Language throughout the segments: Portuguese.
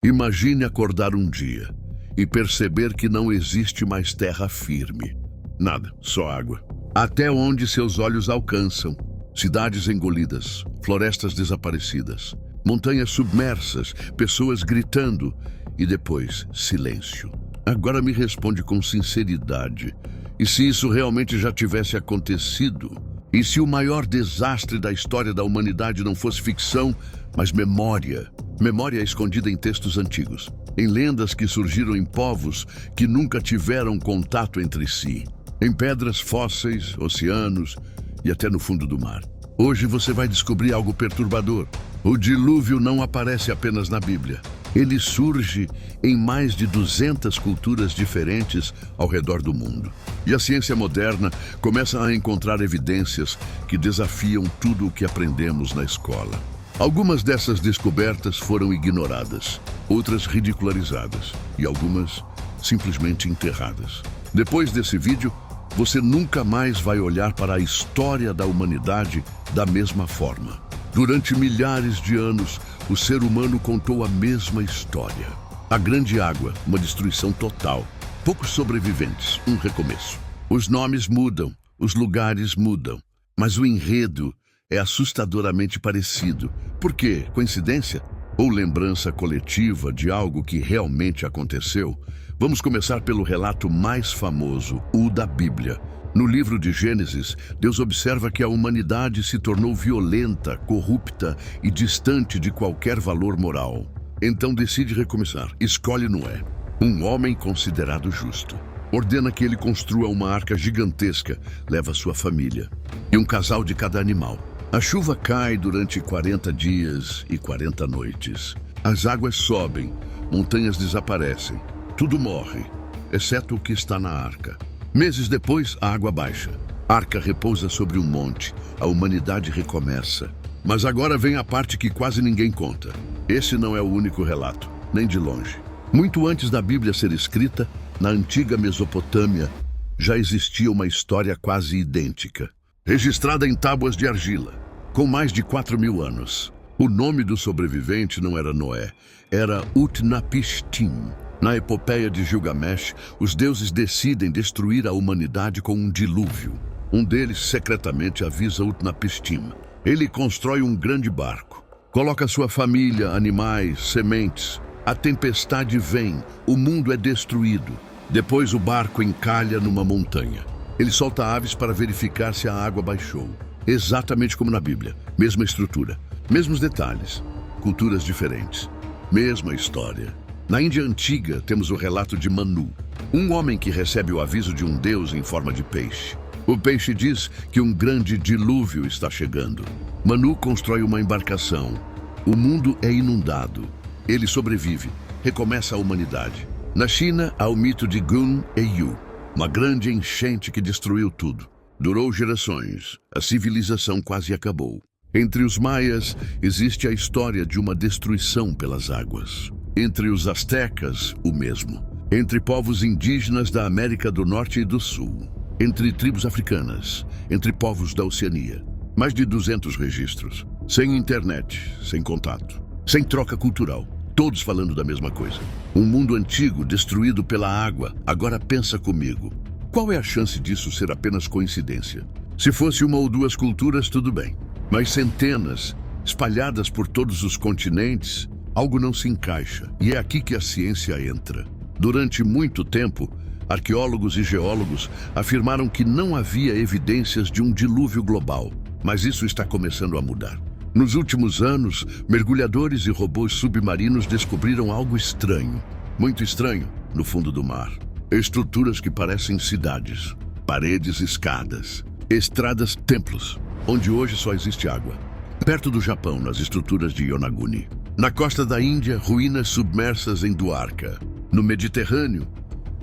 Imagine acordar um dia e perceber que não existe mais terra firme. Nada, só água. Até onde seus olhos alcançam. Cidades engolidas, florestas desaparecidas, montanhas submersas, pessoas gritando e depois silêncio. Agora me responde com sinceridade. E se isso realmente já tivesse acontecido? E se o maior desastre da história da humanidade não fosse ficção, mas memória? Memória escondida em textos antigos, em lendas que surgiram em povos que nunca tiveram contato entre si, em pedras fósseis, oceanos e até no fundo do mar. Hoje você vai descobrir algo perturbador. O dilúvio não aparece apenas na Bíblia. Ele surge em mais de 200 culturas diferentes ao redor do mundo. E a ciência moderna começa a encontrar evidências que desafiam tudo o que aprendemos na escola. Algumas dessas descobertas foram ignoradas, outras ridicularizadas e algumas simplesmente enterradas. Depois desse vídeo, você nunca mais vai olhar para a história da humanidade da mesma forma. Durante milhares de anos, o ser humano contou a mesma história. A Grande Água, uma destruição total. Poucos sobreviventes, um recomeço. Os nomes mudam, os lugares mudam, mas o enredo é assustadoramente parecido. Por quê? Coincidência? Ou lembrança coletiva de algo que realmente aconteceu? Vamos começar pelo relato mais famoso, o da Bíblia. No livro de Gênesis, Deus observa que a humanidade se tornou violenta, corrupta e distante de qualquer valor moral. Então decide recomeçar. Escolhe Noé, um homem considerado justo. Ordena que ele construa uma arca gigantesca, leva sua família e um casal de cada animal. A chuva cai durante 40 dias e 40 noites. As águas sobem, montanhas desaparecem. Tudo morre, exceto o que está na arca. Meses depois, a água baixa. A arca repousa sobre um monte. A humanidade recomeça. Mas agora vem a parte que quase ninguém conta. Esse não é o único relato, nem de longe. Muito antes da Bíblia ser escrita, na antiga Mesopotâmia, já existia uma história quase idêntica, registrada em tábuas de argila, com mais de 4.000 anos. O nome do sobrevivente não era Noé, era Utnapishtim. Na epopeia de Gilgamesh, os deuses decidem destruir a humanidade com um dilúvio. Um deles secretamente avisa Utnapishtim. Ele constrói um grande barco, coloca sua família, animais, sementes. A tempestade vem, o mundo é destruído. Depois o barco encalha numa montanha. Ele solta aves para verificar se a água baixou. Exatamente como na Bíblia, mesma estrutura, mesmos detalhes, culturas diferentes, mesma história. Na Índia Antiga, temos o relato de Manu, um homem que recebe o aviso de um deus em forma de peixe. O peixe diz que um grande dilúvio está chegando. Manu constrói uma embarcação. O mundo é inundado. Ele sobrevive, recomeça a humanidade. Na China, há o mito de Gun e Yu, uma grande enchente que destruiu tudo. Durou gerações, a civilização quase acabou. Entre os maias, existe a história de uma destruição pelas águas. Entre os astecas, o mesmo. Entre povos indígenas da América do Norte e do Sul. Entre tribos africanas. Entre povos da Oceania. Mais de 200 registros. Sem internet, sem contato. Sem troca cultural. Todos falando da mesma coisa. Um mundo antigo destruído pela água. Agora pensa comigo. Qual é a chance disso ser apenas coincidência? Se fosse uma ou duas culturas, tudo bem. Mas centenas, espalhadas por todos os continentes, algo não se encaixa, e é aqui que a ciência entra. Durante muito tempo, arqueólogos e geólogos afirmaram que não havia evidências de um dilúvio global, mas isso está começando a mudar. Nos últimos anos, mergulhadores e robôs submarinos descobriram algo estranho, muito estranho, no fundo do mar. Estruturas que parecem cidades, paredes, escadas, estradas, templos, onde hoje só existe água. Perto do Japão, nas estruturas de Yonaguni. Na costa da Índia, ruínas submersas em Dwarka. No Mediterrâneo,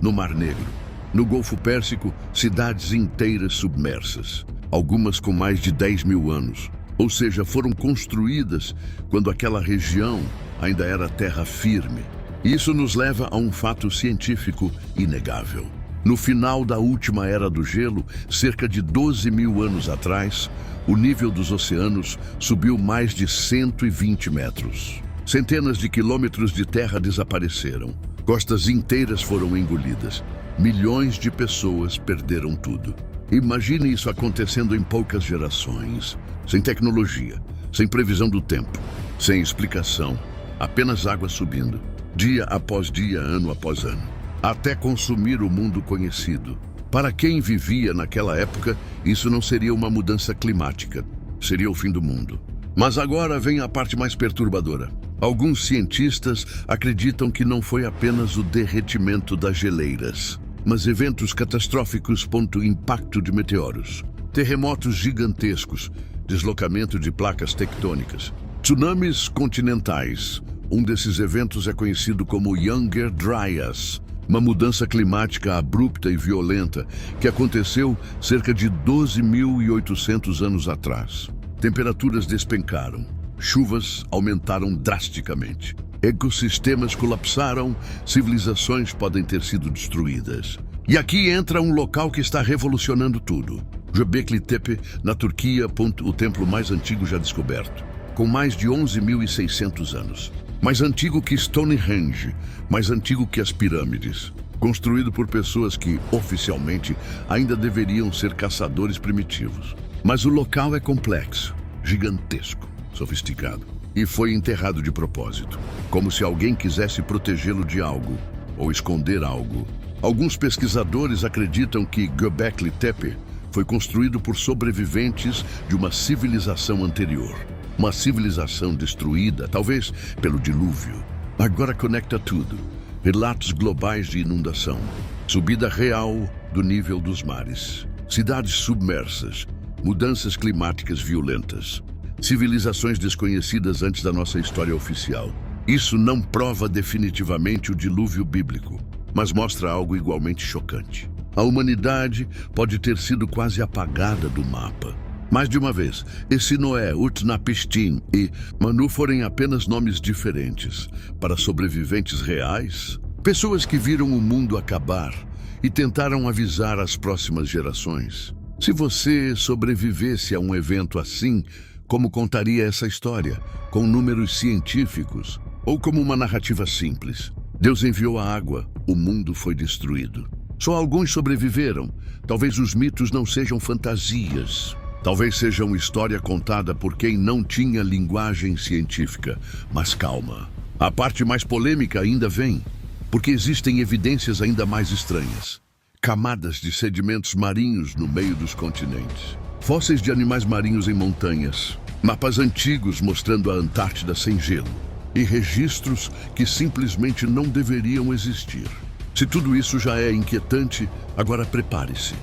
no Mar Negro. No Golfo Pérsico, cidades inteiras submersas. Algumas com mais de 10.000 anos. Ou seja, foram construídas quando aquela região ainda era terra firme. Isso nos leva a um fato científico inegável. No final da última era do gelo, cerca de 12.000 anos atrás, o nível dos oceanos subiu mais de 120 metros. Centenas de quilômetros de terra desapareceram. Costas inteiras foram engolidas. Milhões de pessoas perderam tudo. Imagine isso acontecendo em poucas gerações. Sem tecnologia, sem previsão do tempo, sem explicação. Apenas água subindo, dia após dia, ano após ano, até consumir o mundo conhecido. Para quem vivia naquela época, isso não seria uma mudança climática, seria o fim do mundo. Mas agora vem a parte mais perturbadora. Alguns cientistas acreditam que não foi apenas o derretimento das geleiras, mas eventos catastróficos. Impacto de meteoros, terremotos gigantescos, deslocamento de placas tectônicas, tsunamis continentais. Um desses eventos é conhecido como Younger Dryas, uma mudança climática abrupta e violenta que aconteceu cerca de 12.800 anos atrás. Temperaturas despencaram, chuvas aumentaram drasticamente, ecossistemas colapsaram, civilizações podem ter sido destruídas. E aqui entra um local que está revolucionando tudo. Göbekli Tepe, na Turquia, o templo mais antigo já descoberto, com mais de 11.600 anos. Mais antigo que Stonehenge, mais antigo que as pirâmides. Construído por pessoas que, oficialmente, ainda deveriam ser caçadores primitivos. Mas o local é complexo, gigantesco, sofisticado. E foi enterrado de propósito, como se alguém quisesse protegê-lo de algo, ou esconder algo. Alguns pesquisadores acreditam que Göbekli Tepe foi construído por sobreviventes de uma civilização anterior. Uma civilização destruída, talvez pelo dilúvio. Agora conecta tudo. Relatos globais de inundação. Subida real do nível dos mares. Cidades submersas. Mudanças climáticas violentas. Civilizações desconhecidas antes da nossa história oficial. Isso não prova definitivamente o dilúvio bíblico, mas mostra algo igualmente chocante. A humanidade pode ter sido quase apagada do mapa. Mais de uma vez, esse Noé, Utnapishtim e Manu forem apenas nomes diferentes para sobreviventes reais, pessoas que viram o mundo acabar e tentaram avisar as próximas gerações. Se você sobrevivesse a um evento assim, como contaria essa história? Com números científicos ou como uma narrativa simples? Deus enviou a água, o mundo foi destruído. Só alguns sobreviveram. Talvez os mitos não sejam fantasias. Talvez sejam história contada por quem não tinha linguagem científica. Mas calma, a parte mais polêmica ainda vem, porque existem evidências ainda mais estranhas. Camadas de sedimentos marinhos no meio dos continentes. Fósseis de animais marinhos em montanhas. Mapas antigos mostrando a Antártida sem gelo. E registros que simplesmente não deveriam existir. Se tudo isso já é inquietante, agora prepare-se.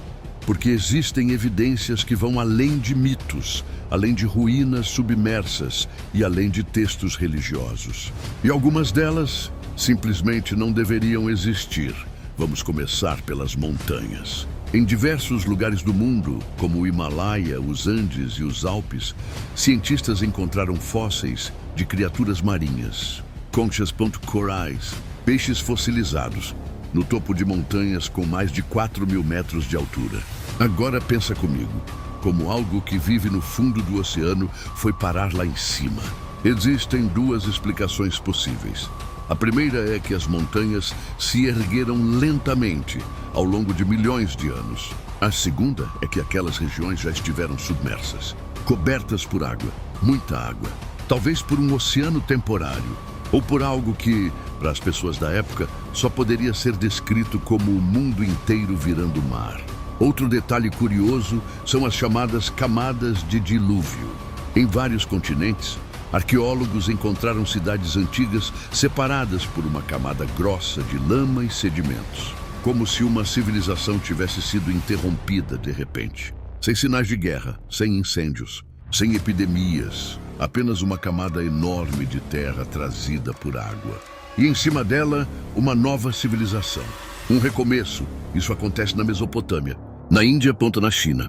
Porque existem evidências que vão além de mitos, além de ruínas submersas e além de textos religiosos. E algumas delas simplesmente não deveriam existir. Vamos começar pelas montanhas. Em diversos lugares do mundo, como o Himalaia, os Andes e os Alpes, cientistas encontraram fósseis de criaturas marinhas, conchas, corais, peixes fossilizados, no topo de montanhas com mais de 4.000 metros de altura. Agora pensa comigo, como algo que vive no fundo do oceano foi parar lá em cima. Existem duas explicações possíveis. A primeira é que as montanhas se ergueram lentamente ao longo de milhões de anos. A segunda é que aquelas regiões já estiveram submersas, cobertas por água, muita água. Talvez por um oceano temporário, ou por algo que, para as pessoas da época, só poderia ser descrito como o mundo inteiro virando mar. Outro detalhe curioso são as chamadas camadas de dilúvio. Em vários continentes, arqueólogos encontraram cidades antigas separadas por uma camada grossa de lama e sedimentos, como se uma civilização tivesse sido interrompida de repente. Sem sinais de guerra, sem incêndios, sem epidemias, apenas uma camada enorme de terra trazida por água. E em cima dela, uma nova civilização. Um recomeço. Isso acontece na Mesopotâmia, na Índia, na China,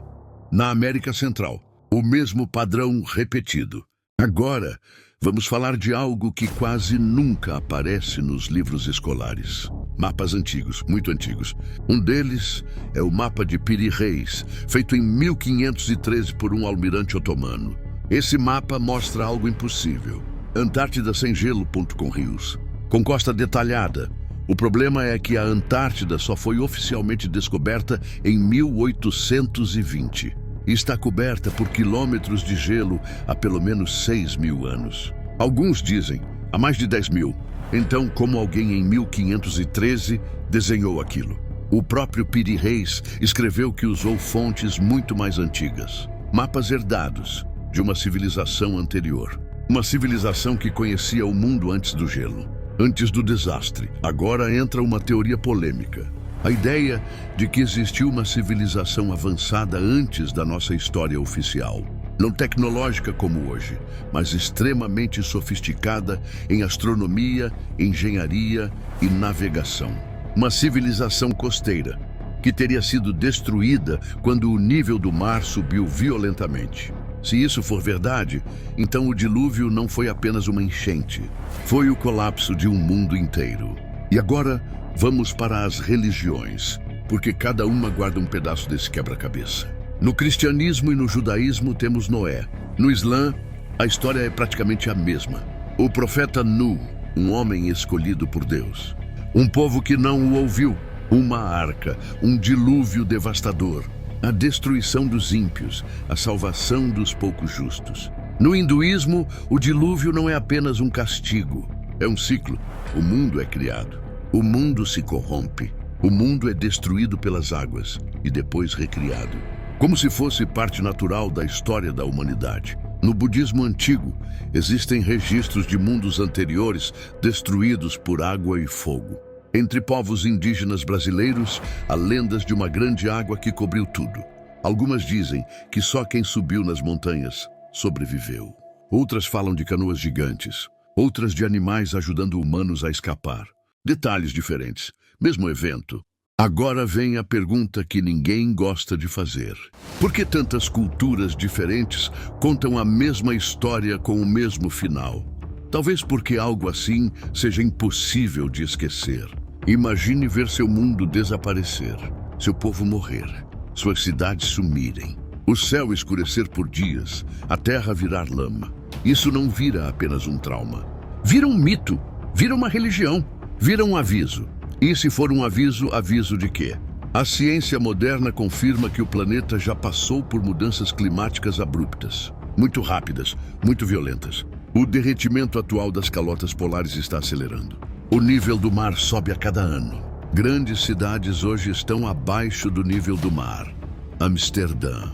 na América Central. O mesmo padrão repetido. Agora, vamos falar de algo que quase nunca aparece nos livros escolares. Mapas antigos, muito antigos. Um deles é o mapa de Piri Reis, feito em 1513 por um almirante otomano. Esse mapa mostra algo impossível. Antártida sem gelo.com Rios. Com costa detalhada. O problema é que a Antártida só foi oficialmente descoberta em 1820 e está coberta por quilômetros de gelo há pelo menos 6.000 anos. Alguns dizem há mais de 10.000. Então, como alguém em 1513 desenhou aquilo? O próprio Piri Reis escreveu que usou fontes muito mais antigas, mapas herdados de uma civilização anterior. Uma civilização que conhecia o mundo antes do gelo, antes do desastre. Agora entra uma teoria polêmica. A ideia de que existiu uma civilização avançada antes da nossa história oficial. Não tecnológica como hoje, mas extremamente sofisticada em astronomia, engenharia e navegação. Uma civilização costeira, que teria sido destruída quando o nível do mar subiu violentamente. Se isso for verdade, então o dilúvio não foi apenas uma enchente, foi o colapso de um mundo inteiro. E agora vamos para as religiões, porque cada uma guarda um pedaço desse quebra-cabeça. No cristianismo e no judaísmo temos Noé. No Islã, a história é praticamente a mesma. O profeta Nu, um homem escolhido por Deus. Um povo que não o ouviu. Uma arca, um dilúvio devastador. A destruição dos ímpios, a salvação dos poucos justos. No hinduísmo, o dilúvio não é apenas um castigo, é um ciclo. O mundo é criado, o mundo se corrompe, o mundo é destruído pelas águas e depois recriado, como se fosse parte natural da história da humanidade. No budismo antigo, existem registros de mundos anteriores destruídos por água e fogo. Entre povos indígenas brasileiros, há lendas de uma grande água que cobriu tudo. Algumas dizem que só quem subiu nas montanhas sobreviveu. Outras falam de canoas gigantes, outras de animais ajudando humanos a escapar. Detalhes diferentes, mesmo evento. Agora vem a pergunta que ninguém gosta de fazer. Por que tantas culturas diferentes contam a mesma história com o mesmo final? Talvez porque algo assim seja impossível de esquecer. Imagine ver seu mundo desaparecer, seu povo morrer, suas cidades sumirem, o céu escurecer por dias, a terra virar lama. Isso não vira apenas um trauma. Vira um mito, vira uma religião, vira um aviso. E se for um aviso, aviso de quê? A ciência moderna confirma que o planeta já passou por mudanças climáticas abruptas, muito rápidas, muito violentas. O derretimento atual das calotas polares está acelerando. O nível do mar sobe a cada ano. Grandes cidades hoje estão abaixo do nível do mar. Amsterdã,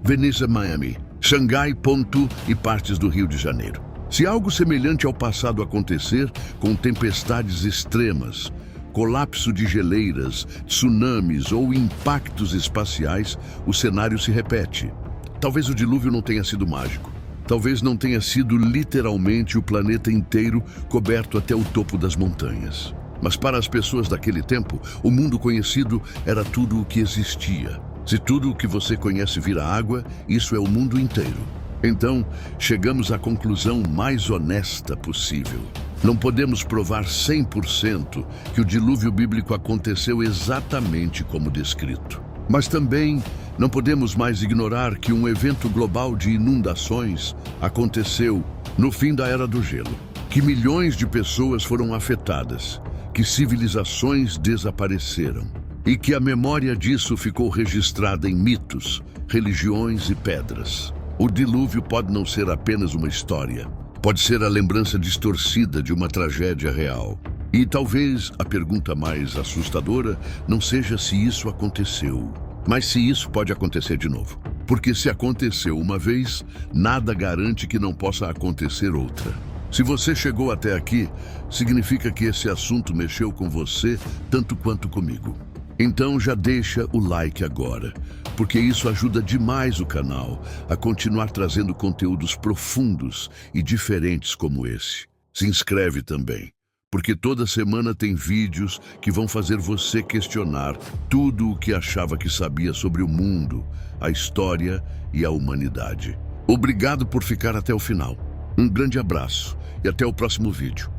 Veneza, Miami, Xangai, Ponto e partes do Rio de Janeiro. Se algo semelhante ao passado acontecer, com tempestades extremas, colapso de geleiras, tsunamis ou impactos espaciais, o cenário se repete. Talvez o dilúvio não tenha sido mágico. Talvez não tenha sido literalmente o planeta inteiro coberto até o topo das montanhas. Mas para as pessoas daquele tempo, o mundo conhecido era tudo o que existia. Se tudo o que você conhece vira água, isso é o mundo inteiro. Então, chegamos à conclusão mais honesta possível. Não podemos provar 100% que o dilúvio bíblico aconteceu exatamente como descrito. Mas também não podemos mais ignorar que um evento global de inundações aconteceu no fim da Era do Gelo, que milhões de pessoas foram afetadas, que civilizações desapareceram e que a memória disso ficou registrada em mitos, religiões e pedras. O dilúvio pode não ser apenas uma história, pode ser a lembrança distorcida de uma tragédia real. E talvez a pergunta mais assustadora não seja se isso aconteceu, mas se isso pode acontecer de novo. Porque se aconteceu uma vez, nada garante que não possa acontecer outra. Se você chegou até aqui, significa que esse assunto mexeu com você tanto quanto comigo. Então já deixa o like agora, porque isso ajuda demais o canal a continuar trazendo conteúdos profundos e diferentes como esse. Se inscreve também, porque toda semana tem vídeos que vão fazer você questionar tudo o que achava que sabia sobre o mundo, a história e a humanidade. Obrigado por ficar até o final. Um grande abraço e até o próximo vídeo.